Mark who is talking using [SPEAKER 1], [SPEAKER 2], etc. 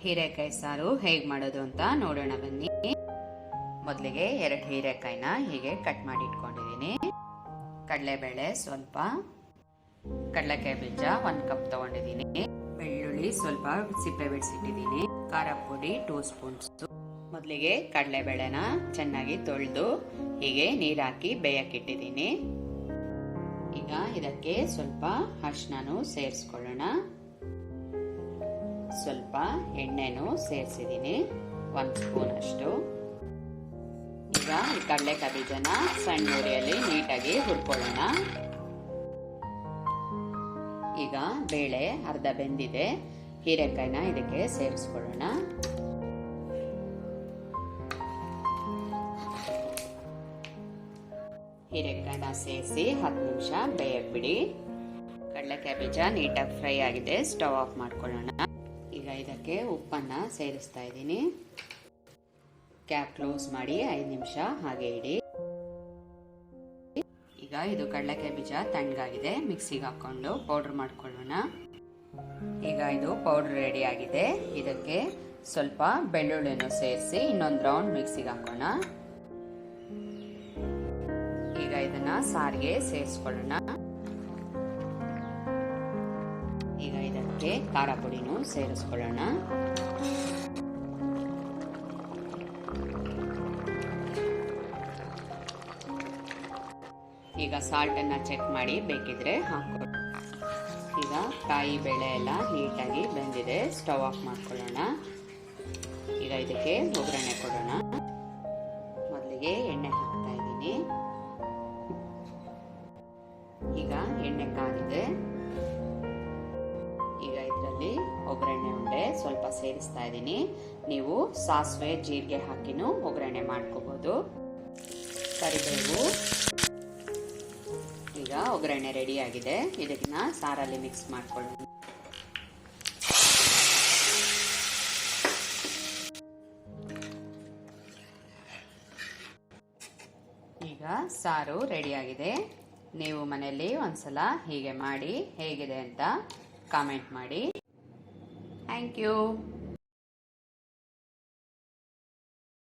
[SPEAKER 1] ಹೀರೆಕಾಯಿ ಸಾರು ಹೇಗೆ ಮಾಡೋದು ಅಂತ ನೋಡೋಣ ಬನ್ನಿ. ಮೊದಲಿಗೆ 2 ಹೀರೆಕಾಯಿನ ಹೀಗೆ ಕಟ್ ಮಾಡಿ ಇಟ್ಕೊಂಡಿದ್ದೀನಿ. ಕಡಲೆಬೇಳೆ ಸ್ವಲ್ಪ, ಕಡಲೆಕಾಯಿ ಬೀಜ 1 ಕಪ್ ತಗೊಂಡಿದ್ದೀನಿ. ಬೆಳ್ಳುಳ್ಳಿ ಸ್ವಲ್ಪ ಸಿಪ್ಪೆ ಬಿಡಿಸಿಟ್ಟಿದ್ದೀನಿ. ಖಾರ ಪುಡಿ 2 ಸ್ಪೂನ್ಸ್. ಮೊದಲಿಗೆ ಕಡಲೆಬೇಳೆನ ಚೆನ್ನಾಗಿ ತೊಳೆದು ಹೀಗೆ ನೀರು ಹಾಕಿ ಬೇಯಕ್ಕಿಟ್ಟಿದ್ದೀನಿ. ಈಗ ಇದಕ್ಕೆ ಸ್ವಲ್ಪ ಅರಿಶಿನನೂ ಸೇರಿಸ್ಕೊಳ್ಳೋಣ. ಸ್ವಲ್ಪ ಎಣ್ಣೆನೂ ಸೇರಿಸಿದ್ದೀನಿ, 1 ಸ್ಪೂನ್ ಅಷ್ಟು. ಈಗ ಈ ಕಡಲೆಕಾಯಿ ಬೀಜನ ಸಣ್ಣ ಉರಿಯಲ್ಲಿ ನೀಟಾಗಿ ಹುರ್ಕೊಳ್ಳೋಣ. ಈಗ ಬೇಳೆ ಅರ್ಧ ಬೆಂದಿದೆ, ಹೀರೆಕಾಯಿನ ಇದಕ್ಕೆ ಸೇರಿಸ್ಕೊಳ್ಳೋಣ. ಹೀರೆಕಾಯಿನ ಸೇರಿಸಿ 10 ನಿಮಿಷ ಬೇಯಕ್ಕೆ ಬಿಡಿ. ಕಡಲೆಕಾಯಿ ಬೀಜ ನೀಟಾಗಿ ಫ್ರೈ ಆಗಿದೆ, ಸ್ಟವ್ ಆಫ್ ಮಾಡ್ಕೊಳ್ಳೋಣ. ಈಗ ಇದಕ್ಕೆ ಉಪ್ಪನ್ನ ಸೇರಿಸ್ತಾ ಇದ್ದೀನಿ. ಕ್ಯಾಪ್ ಕ್ಲೋಸ್ ಮಾಡಿ 5 ನಿಮಿಷ ಹಾಗೆ ಇಡಿ. ಈಗ ಇದು ಕಡಲೆಕಾಯಿ ಬೀಜ ತಣ್ಣಗಾಗಿದೆ, ಮಿಕ್ಸಿಗೆ ಹಾಕೊಂಡು ಪೌಡರ್ ಮಾಡ್ಕೊಳ್ಳೋಣ. ಈಗ ಇದು ಪೌಡರ್ ರೆಡಿ ಆಗಿದೆ. ಇದಕ್ಕೆ ಸ್ವಲ್ಪ ಬೆಳ್ಳುಳ್ಳಿನೂ ಸೇರಿಸಿ ಇನ್ನೊಂದು ರೌಂಡ್ ಮಿಕ್ಸಿಗೆ ಹಾಕೋಣ. ಈಗ ಇದನ್ನ ಸಾರಿಗೆ ಸೇರಿಸ್ಕೊಳ್ಳೋಣ. ಈಗ ಇದಕ್ಕೆ ಖಾರ ಪುಡಿನೂ ಸೇರಿಸ್ಕೊಳ್ಳೋಣ. ಈಗ ಸಾಲ್ಟ್ ಅನ್ನ ಚೆಕ್ ಮಾಡಿ ಬೇಕಿದ್ರೆ ಹಾಕೊಳ್ಳಿ. ಈಗ ಕಾಯಿ ಬೇಳೆ ಎಲ್ಲ ನೀಟಾಗಿ ಬೆಂದಿದೆ, ಸ್ಟವ್ ಆಫ್ ಮಾಡ್ಕೊಳ್ಳೋಣ. ಈಗ ಇದಕ್ಕೆ ಒಗ್ಗರಣೆ ಕೊಡೋಣ. ಮೊದಲಿಗೆ ಎಣ್ಣೆ ಹಾಕ್ತಾ ಇದ್ದೀನಿ. ಈಗ ಎಣ್ಣೆ ಕಾದಿದೆ. ಈಗ ಇದರಲ್ಲಿ ಒಗ್ಗರಣೆ ಉಂಡೆ ಸ್ವಲ್ಪ ಸೇರಿಸ್ತಾ ಇದ್ದೀನಿ. ನೀವು ಸಾಸಿವೆ ಜೀರಿಗೆ ಹಾಕಿನೂ ಒಗ್ಗರಣೆ ಮಾಡ್ಕೋಬಹುದು. ಕರಿಬೇವು. ಈಗ ಒಗ್ಗರಣೆ ರೆಡಿ ಆಗಿದೆ. ಇದನ್ನ ಸಾರಲ್ಲಿ ಮಿಕ್ಸ್ ಮಾಡ್ಕೊಳ್ಳೋಣ. ಈಗ ಸಾರು ರೆಡಿ ಆಗಿದೆ. ನೀವು ಮನೆಯಲ್ಲಿ ಒಂದ್ಸಲ ಹೀಗೆ ಮಾಡಿ ಹೇಗಿದೆ ಅಂತ ಕಾಮೆಂಟ್ ಮಾಡಿ. Thank you.